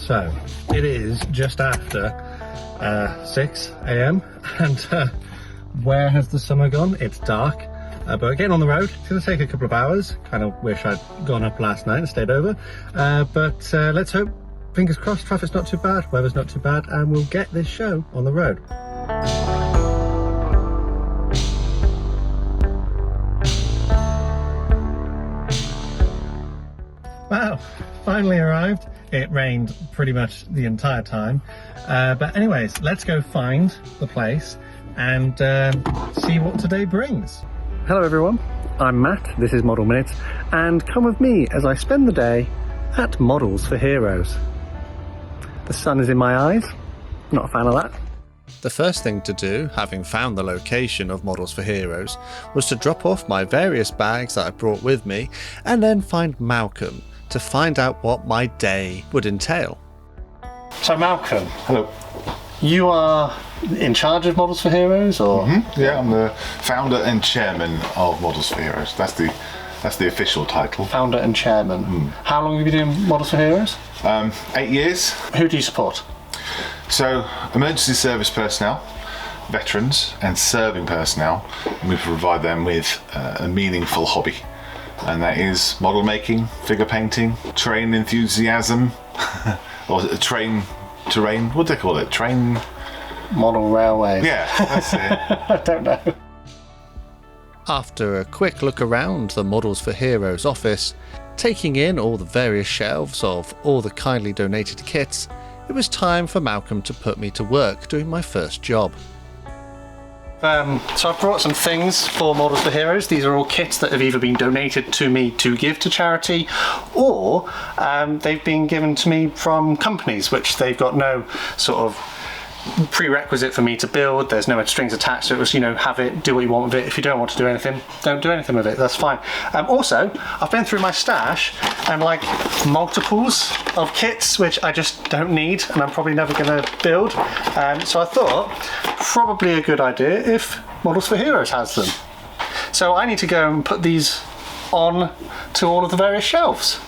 So it is just after 6 a.m. and where has the summer gone? It's dark, but getting on the road. It's going to take a couple of hours. Kind of wish I'd gone up last night and stayed over, but let's hope, fingers crossed, traffic's not too bad, weather's not too bad, and we'll get this show on the road. Wow, finally arrived. It rained pretty much the entire time, but anyways, let's go find the place and see what today brings. Hello everyone, I'm Matt, this is Model Minutes, and come with me as I spend the day at Models for Heroes. The sun is in my eyes, not a fan of that. The first thing to do, having found the location of Models for Heroes, was to drop off my various bags that I brought with me and then find Malcolm to find out what my day would entail. So Malcolm, hello. You are in charge of Models for Heroes, or? Yeah, I'm the founder and chairman of Models for Heroes. That's the official title. Founder and chairman. How long have you been doing Models for Heroes? 8 years. Who do you support? So, emergency service personnel, veterans and serving personnel, and we provide them with a meaningful hobby. And that is model making, figure painting, train enthusiasm, or train terrain, what do they call it? Train... Model railways. Yeah, that's it. I don't know. After a quick look around the Models for Heroes office, taking in all the various shelves of all the kindly donated kits, it was time for Malcolm to put me to work doing my first job. So I've brought some things for Models for Heroes. These are all kits that have either been donated to me to give to charity, or they've been given to me from companies which they've got no sort of prerequisite for me to build. There's no strings attached, so it was, you know, have it, do what you want with it. If you don't want to do anything, don't do anything with it, that's fine. Also, I've been through my stash and like multiples of kits which I just don't need and I'm probably never going to build, so I thought probably a good idea if Models for Heroes has them. So I need to go and put these on to all of the various shelves.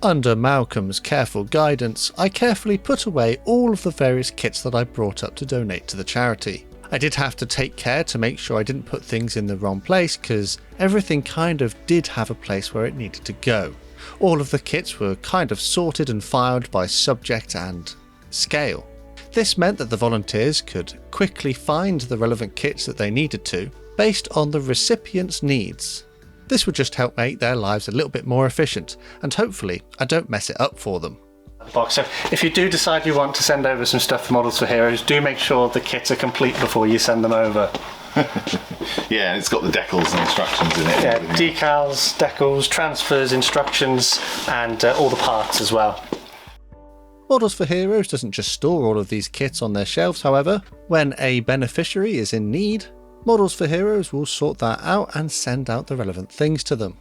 Under Malcolm's careful guidance, I carefully put away all of the various kits that I brought up to donate to the charity. I did have to take care to make sure I didn't put things in the wrong place, because everything kind of did have a place where it needed to go. All of the kits were kind of sorted and filed by subject and scale. This meant that the volunteers could quickly find the relevant kits that they needed to, based on the recipient's needs. This would just help make their lives a little bit more efficient, and hopefully I don't mess it up for them. So if you do decide you want to send over some stuff for Models for Heroes, do make sure the kits are complete before you send them over. Yeah, and it's got the decals and instructions in it. Yeah, decals, decals, transfers, instructions, and all the parts as well. Models for Heroes doesn't just store all of these kits on their shelves, however. When a beneficiary is in need, Models for Heroes will sort that out and send out the relevant things to them.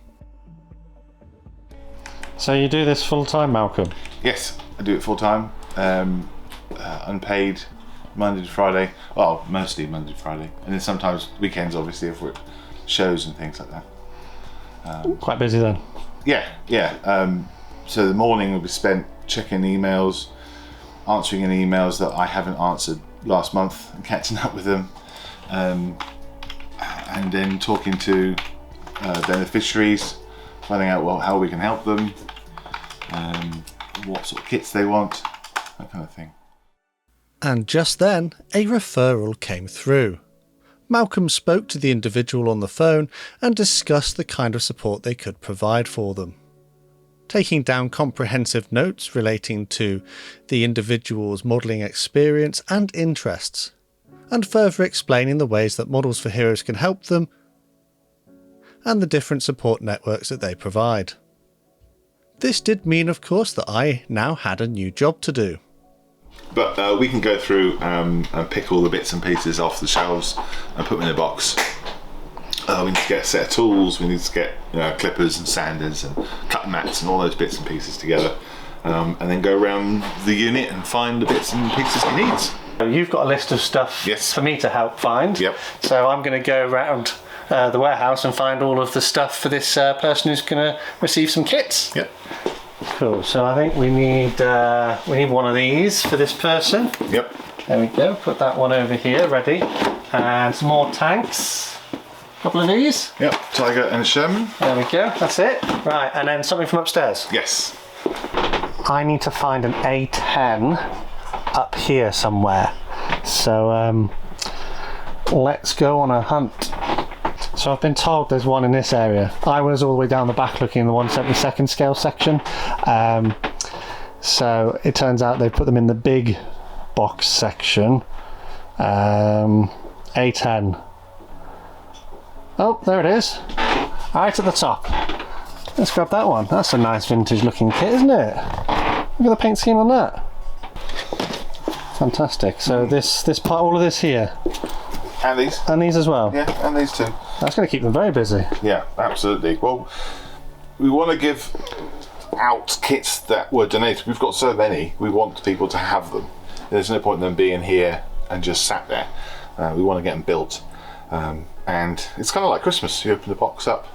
So you do this full time, Malcolm? Yes, I do it full time, unpaid, Monday to Friday. Well, mostly Monday to Friday, and then sometimes weekends, obviously, if we're at shows and things like that. Quite busy then? Yeah. So the morning will be spent checking emails, answering any emails that I haven't answered last month and catching up with them. And then talking to beneficiaries, finding out how we can help them, what sort of kits they want, that kind of thing. And just then, a referral came through. Malcolm spoke to the individual on the phone and discussed the kind of support they could provide for them. Taking down comprehensive notes relating to the individual's modelling experience and interests, and further explaining the ways that Models for Heroes can help them, and the different support networks that they provide. This did mean, of course, that I now had a new job to do. But we can go through and pick all the bits and pieces off the shelves and put them in a box. We need to get a set of tools, we need to get clippers and sanders and cut mats and all those bits and pieces together, and then go around the unit and find the bits and pieces he needs. You've got a list of stuff for me to help find. Yep. So I'm going to go around the warehouse and find all of the stuff for this person who's going to receive some kits. Yep. Cool. So I think we need one of these for this person. Yep. There we go. Put that one over here, ready, and some more tanks. A couple of these. Yep. Tiger and Sherman. There we go. That's it. Right, and then something from upstairs. Yes. I need to find an A10 up here somewhere. So let's go on a hunt. So I've been told there's one in this area. I was all the way down the back looking in the 1/72nd scale section. So it turns out they put them in the big box section. A10. Oh, there it is. Right at the top. Let's grab that one. That's a nice vintage looking kit, isn't it? Look at the paint scheme on that. Fantastic. So this part, all of this here. And these. And these as well. Yeah, and these too. That's going to keep them very busy. Yeah, absolutely. Well, we want to give out kits that were donated. We've got so many, we want people to have them. There's no point in them being here and just sat there. We want to get them built. And it's kind of like Christmas. You open the box up,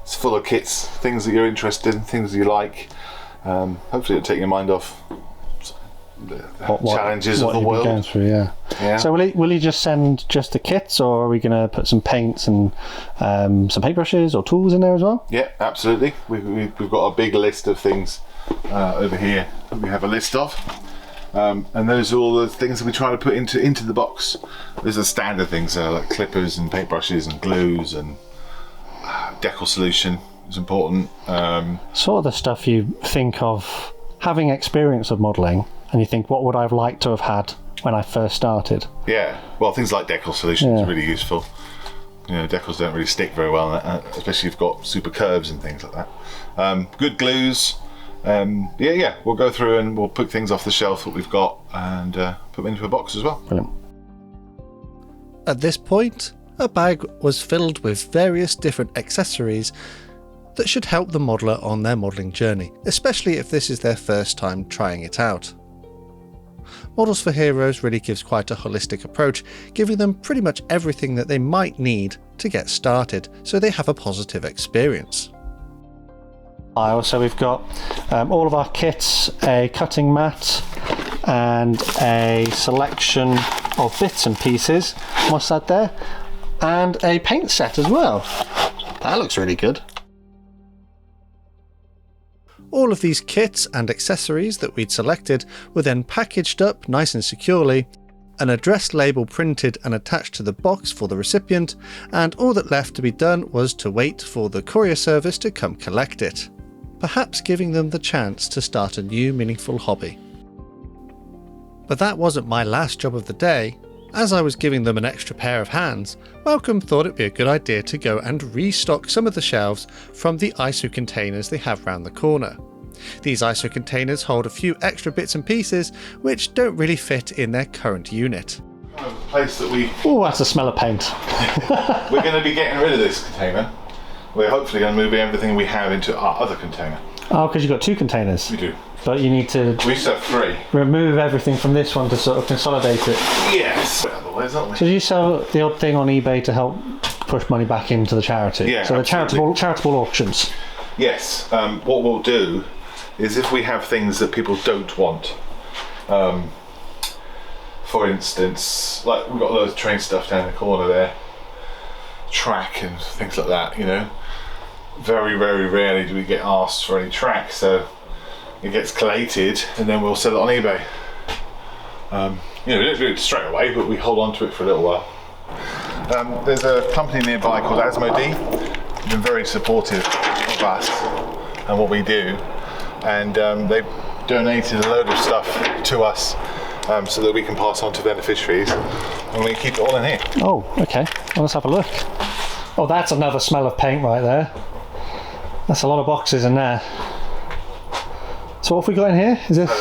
it's full of kits, things that you're interested in, things you like. Hopefully it'll take your mind off the challenges of the world. Going through, yeah. So will he just send just the kits, or are we going to put some paints and some paintbrushes or tools in there as well? Yeah, absolutely. We've got a big list of things over here that we have a list of. And those are all the things that we try to put into the box. Those are standard things like clippers and paintbrushes and glues and decal solution is important. Sort of the stuff you think of having experience of modelling, and you think, what would I have liked to have had when I first started? Yeah, well, things like decal solution is really useful. You know, decals don't really stick very well, especially if you've got super curves and things like that. Good glues. Yeah, we'll go through and we'll pick things off the shelf that we've got and put them into a box as well. Brilliant. At this point, a bag was filled with various different accessories that should help the modeller on their modelling journey, especially if this is their first time trying it out. Models for Heroes really gives quite a holistic approach, giving them pretty much everything that they might need to get started, so they have a positive experience. So we've got all of our kits, a cutting mat and a selection of bits and pieces. What's that there? And a paint set as well. That looks really good. All of these kits and accessories that we'd selected were then packaged up nice and securely, an address label printed and attached to the box for the recipient, and all that left to be done was to wait for the courier service to come collect it, perhaps giving them the chance to start a new meaningful hobby. But that wasn't my last job of the day. As I was giving them an extra pair of hands, Malcolm thought it'd be a good idea to go and restock some of the shelves from the ISO containers they have round the corner. These ISO containers hold a few extra bits and pieces which don't really fit in their current unit. Place that we... Oh, that's the smell of paint. We're going to be getting rid of this container. We're hopefully going to move everything we have into our other container. Oh, because you've got two containers. We do. But you need to... We used to have three. Remove everything from this one to sort of consolidate it. Yes. Otherwise, aren't we? So do you sell the odd thing on eBay to help push money back into the charity? Yeah, so absolutely. the charitable auctions. Yes. What we'll do is if we have things that people don't want, for instance, like we've got loads of train stuff down the corner there, track and things like that, you know. Very, very rarely do we get asked for any track, so it gets collated and then we'll sell it on eBay. You know, we don't do it straight away, but we hold on to it for a little while. There's a company nearby called Asmodee. They've been very supportive of us and what we do, and they've donated a load of stuff to us so that we can pass on to beneficiaries, and we keep it all in here. Oh, okay. Well, let's have a look. Oh, that's another smell of paint right there. That's a lot of boxes in there. So what have we got in here? Is this?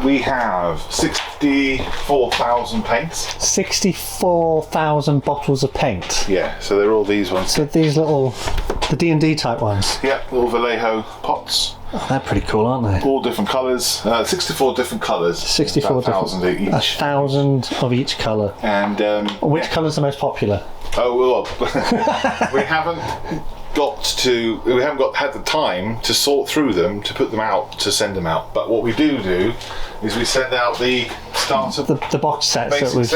We have 64,000 paints. 64,000 bottles of paint. Yeah, so they're all these ones. So these little, the D&D type ones. Yeah, little Vallejo pots. Oh, they're pretty cool, aren't they? All different colours. 64 different colours. 64 1,000 each. 1,000 of each colour. And which colour's the most popular? oh well, we haven't had the time to sort through them, to put them out, to send them out. But what we do is we send out the starter, the box sets that was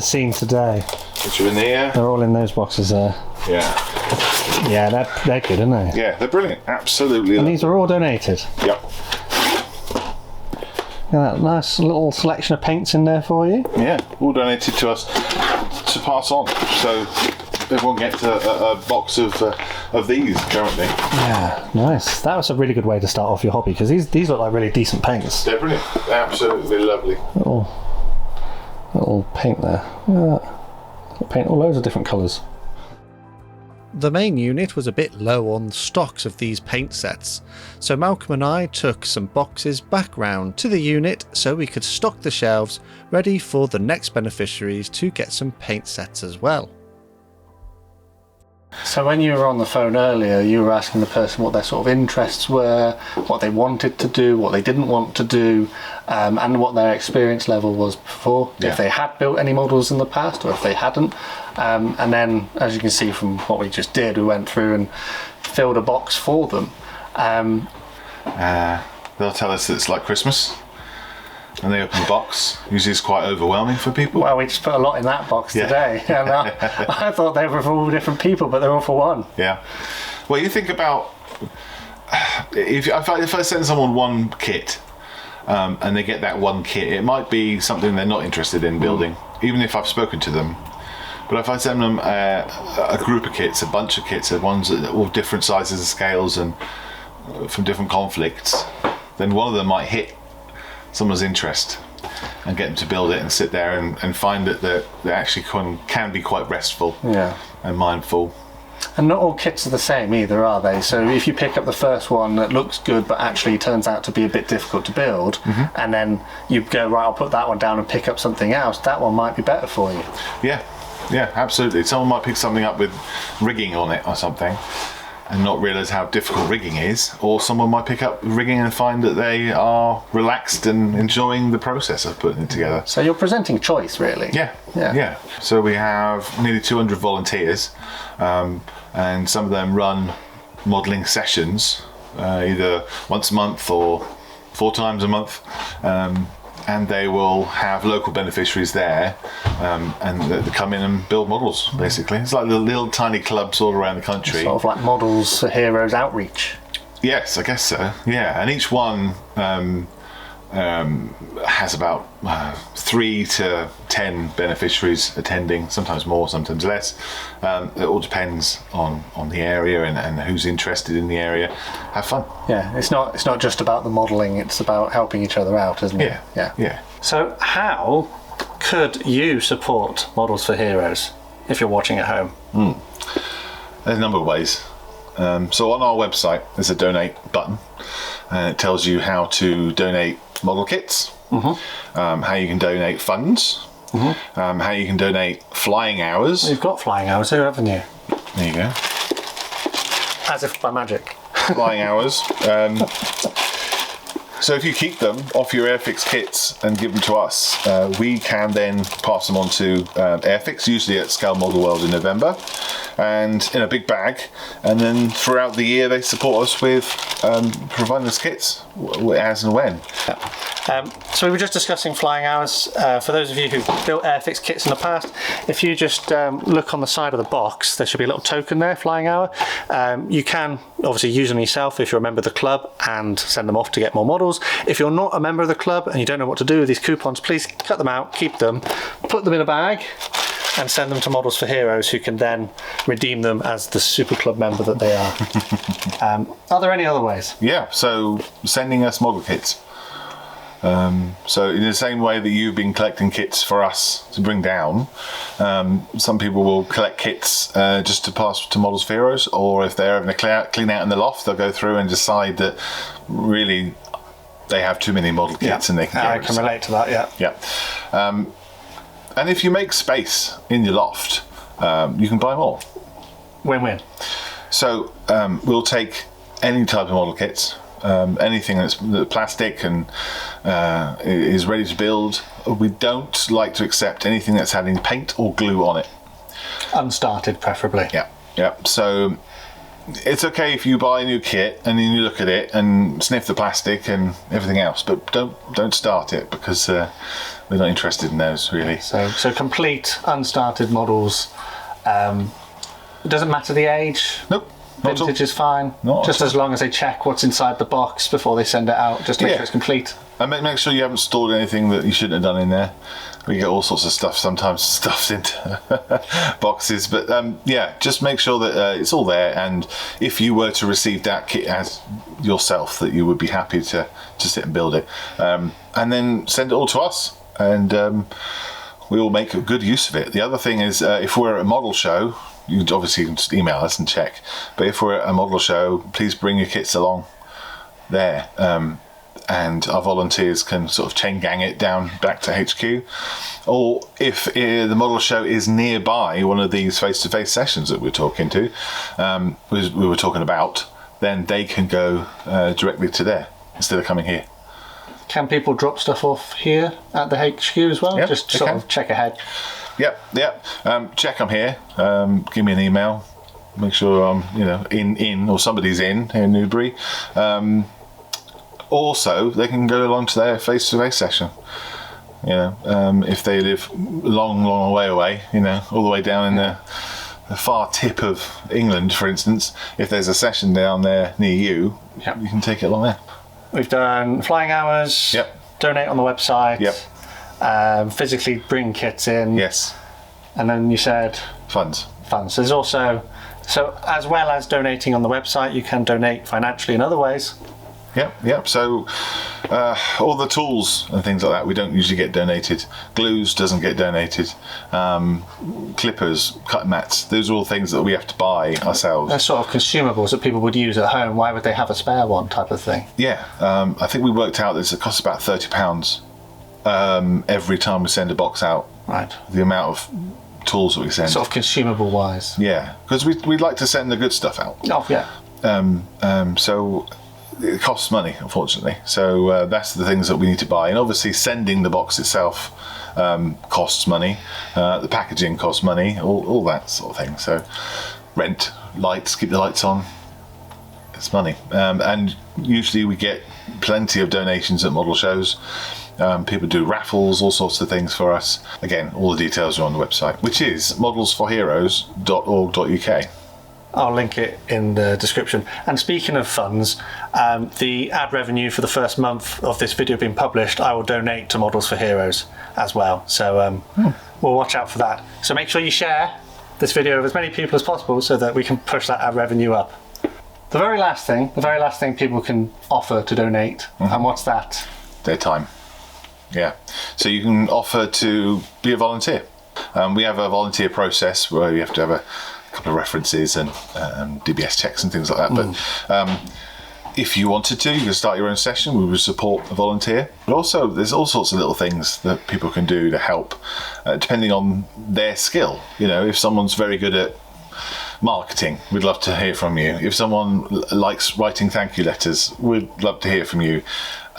seen today, which are in here. They're all in those boxes there. Yeah, they're good, aren't they? Yeah, they're brilliant. Absolutely. And these are all donated. Yep. Yeah, nice little selection of paints in there for you. Yeah, all donated to us to pass on. So everyone gets a box of these currently. Yeah, nice. That was a really good way to start off your hobby, because these look like really decent paints. They're brilliant. They're absolutely lovely. Little paint there. Yeah. Paint all loads of different colours. The main unit was a bit low on stocks of these paint sets, so Malcolm and I took some boxes back round to the unit so we could stock the shelves ready for the next beneficiaries to get some paint sets as well. So when you were on the phone earlier, you were asking the person what their sort of interests were, what they wanted to do, what they didn't want to do, and what their experience level was before, if they had built any models in the past or if they hadn't. And then, as you can see from what we just did, we went through and filled a box for them. They'll tell us that it's like Christmas. And they open the box. Usually it's quite overwhelming for people. Well, we just put a lot in that box today. And I thought they were for all different people, but they're all for one. Yeah. Well, you think about if I send someone one kit and they get that one kit, it might be something they're not interested in building, even if I've spoken to them. But if I send them a group of kits, a bunch of kits, ones that all different sizes and scales and from different conflicts, then one of them might hit someone's interest and get them to build it and sit there and find that they actually can be quite restful and mindful. And not all kits are the same either, are they? So if you pick up the first one that looks good but actually turns out to be a bit difficult to build, and then you go, right, I'll put that one down and pick up something else, that one might be better for you. Yeah, absolutely. Someone might pick something up with rigging on it or something and not realise how difficult rigging is, or someone might pick up rigging and find that they are relaxed and enjoying the process of putting it together. So you're presenting choice, really. Yeah. So we have nearly 200 volunteers, and some of them run modelling sessions, either once a month or 4 times a month, and they will have local beneficiaries there, and they come in and build models, basically. It's like little tiny clubs all around the country. Sort of like Models for Heroes outreach. Yes, I guess so. Yeah, and each one has about 3 to 10 beneficiaries attending, sometimes more, sometimes less. It all depends on the area and who's interested in the area. Have fun. Yeah, it's not just about the modelling, it's about helping each other out, isn't it? Yeah. So how could you support Models for Heroes if you're watching at home? There's a number of ways. So on our website there's a donate button, and it tells you how to donate model kits, how you can donate funds, how you can donate flying hours. You've got flying hours here, haven't you? There you go. As if by magic. Flying hours. So if you keep them off your Airfix kits and give them to us, we can then pass them on to Airfix, usually at Scale Model World in November, and in a big bag, and then throughout the year they support us with providing us kits as and when. So we were just discussing flying hours. For those of you who've built Airfix kits in the past, if you just look on the side of the box, there should be a little token there, flying hour. You can obviously use them yourself if you're a member of the club and send them off to get more models. If you're not a member of the club and you don't know what to do with these coupons, please cut them out, keep them, put them in a bag and send them to Models for Heroes, who can then redeem them as the super club member that they are. Are there any other ways? Yeah, so sending us model kits. So in the same way that you've been collecting kits for us to bring down, some people will collect kits just to pass to Models for Heroes, or if they're having a clean out in the loft, they'll go through and decide that really they have too many model kits and they can get I can relate to that, yeah. And if you make space in your loft, you can buy more. Win-win. So we'll take any type of model kits, anything that's plastic and is ready to build. We don't like to accept anything that's having paint or glue on it. Unstarted, preferably. Yeah. So it's okay if you buy a new kit and then you look at it and sniff the plastic and everything else, but don't start it, because we're not interested in those really. So complete unstarted models. It doesn't matter the age. Nope. Vintage is fine. Just as long as they check what's inside the box before they send it out, just to make sure it's complete. And make sure you haven't stored anything that you shouldn't have done in there. We get all sorts of stuff sometimes stuffed into boxes, but just make sure that it's all there. And if you were to receive that kit as yourself, that you would be happy to sit and build it, and then send it all to us, and we will make a good use of it. The other thing is, if we're at a model show, you obviously can just email us and check. But if we're at a model show, please bring your kits along there. And our volunteers can sort of chain gang it down back to HQ. Or if the model show is nearby one of these face-to-face sessions that we're talking to, we were talking about, then they can go directly to there instead of coming here. Can people drop stuff off here at the HQ as well? Yep, just sort of check ahead. Yep. Check I'm here. Give me an email. Make sure I'm, in or somebody's in here in Newbury. Also, they can go along to their face-to-face session. If they live long way away, all the way down in the far tip of England, for instance. If there's a session down there near you, you can take it along there. We've done flying hours. Yep. Donate on the website. Yep. Physically bring kits in. Yes. And then you said funds. There's also, so as well as donating on the website, you can donate financially in other ways. Yep. So all the tools and things like that, we don't usually get donated. Glues doesn't get donated. Clippers, cut mats, those are all things that we have to buy ourselves. They're sort of consumables that people would use at home. Why would they have a spare one, type of thing? Yeah. I think we worked out that it costs about £30 every time we send a box out. Right. The amount of tools that we send. Sort of consumable wise. Yeah, because we'd like to send the good stuff out. Oh, yeah. So it costs money, unfortunately. So that's the things that we need to buy. And obviously sending the box itself costs money. The packaging costs money, all that sort of thing. So rent, lights, keep the lights on. It's money. And usually we get plenty of donations at model shows. People do raffles, all sorts of things for us. Again, all the details are on the website, which is modelsforheroes.org.uk. I'll link it in the description. And speaking of funds, the ad revenue for the first month of this video being published, I will donate to Models for Heroes as well. So we'll watch out for that. So make sure you share this video with as many people as possible so that we can push that ad revenue up. The very last thing people can offer to donate, and what's that? Their time. Yeah. So you can offer to be a volunteer. We have a volunteer process where you have to have a couple of references and DBS checks and things like that. But if you wanted to, you can start your own session. We would support a volunteer. But also, there's all sorts of little things that people can do to help, depending on their skill. If someone's very good at marketing, we'd love to hear from you. If someone likes writing thank you letters, we'd love to hear from you.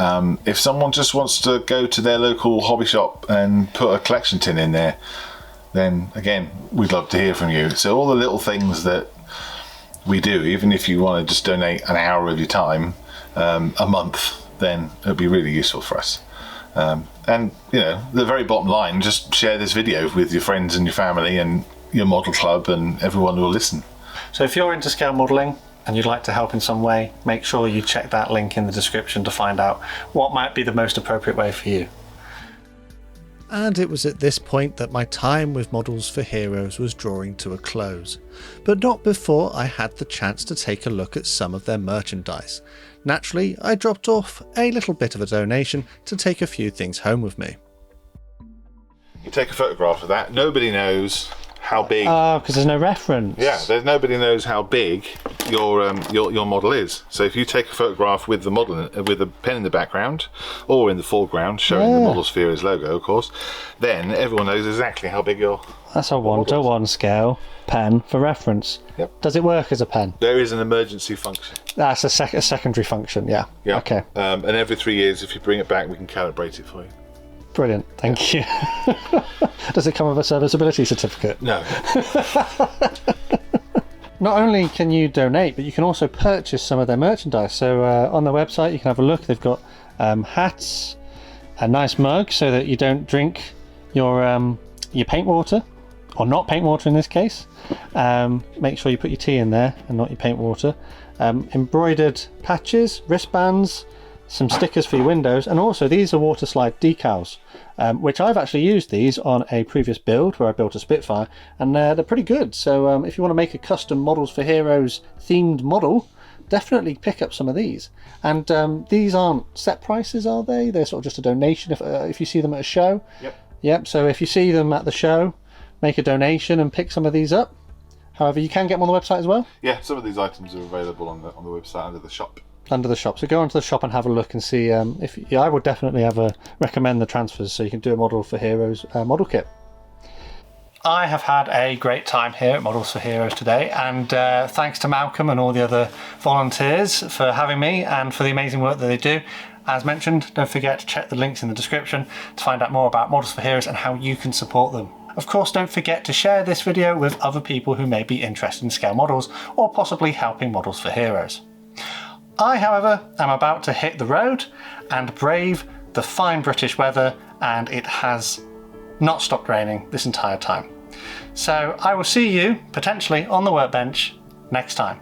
If someone just wants to go to their local hobby shop and put a collection tin in there, then again, we'd love to hear from you. So all the little things that we do, even if you want to just donate an hour of your time a month, then it'll be really useful for us. And the very bottom line, just share this video with your friends and your family and your model club, and everyone will listen. So if you're into scale modelling and you'd like to help in some way, make sure you check that link in the description to find out what might be the most appropriate way for you. And it was at this point that my time with Models for Heroes was drawing to a close, but not before I had the chance to take a look at some of their merchandise. Naturally, I dropped off a little bit of a donation to take a few things home with me. You take a photograph of that, nobody knows how big. Oh, because there's no reference. Yeah, nobody knows how big your model is. So if you take a photograph with the model, with a pen in the background or in the foreground, showing the Models for Heroes logo, of course, then everyone knows exactly how big your. That's a 1:1 scale pen for reference. Yep. Does it work as a pen? There is an emergency function. That's a secondary function. Yeah. Okay. And every 3 years, if you bring it back, we can calibrate it for you. Brilliant, thank you. Does it come with a serviceability certificate? No. not only can you donate, but you can also purchase some of their merchandise. So on their website you can have a look. They've got hats, a nice mug so that you don't drink your paint water, or not paint water in this case. Make sure you put your tea in there and not your paint water. Embroidered patches, wristbands, some stickers for your windows, and also these are water slide decals, which I've actually used these on a previous build where I built a Spitfire, and they're pretty good. So if you want to make a custom Models for Heroes themed model, definitely pick up some of these. And these aren't set prices, are they? They're sort of just a donation if you see them at a show. Yep, so if you see them at the show, make a donation and pick some of these up. However, you can get them on the website as well. Yeah, some of these items are available on the website under the shop. Under the shop. So go onto the shop and have a look and see I would definitely recommend the transfers, so you can do a Model for Heroes model kit. I have had a great time here at Models for Heroes today, and thanks to Malcolm and all the other volunteers for having me and for the amazing work that they do. As mentioned, don't forget to check the links in the description to find out more about Models for Heroes and how you can support them. Of course, don't forget to share this video with other people who may be interested in scale models or possibly helping Models for Heroes. I, however, am about to hit the road and brave the fine British weather, and it has not stopped raining this entire time. So I will see you, potentially, on the workbench next time.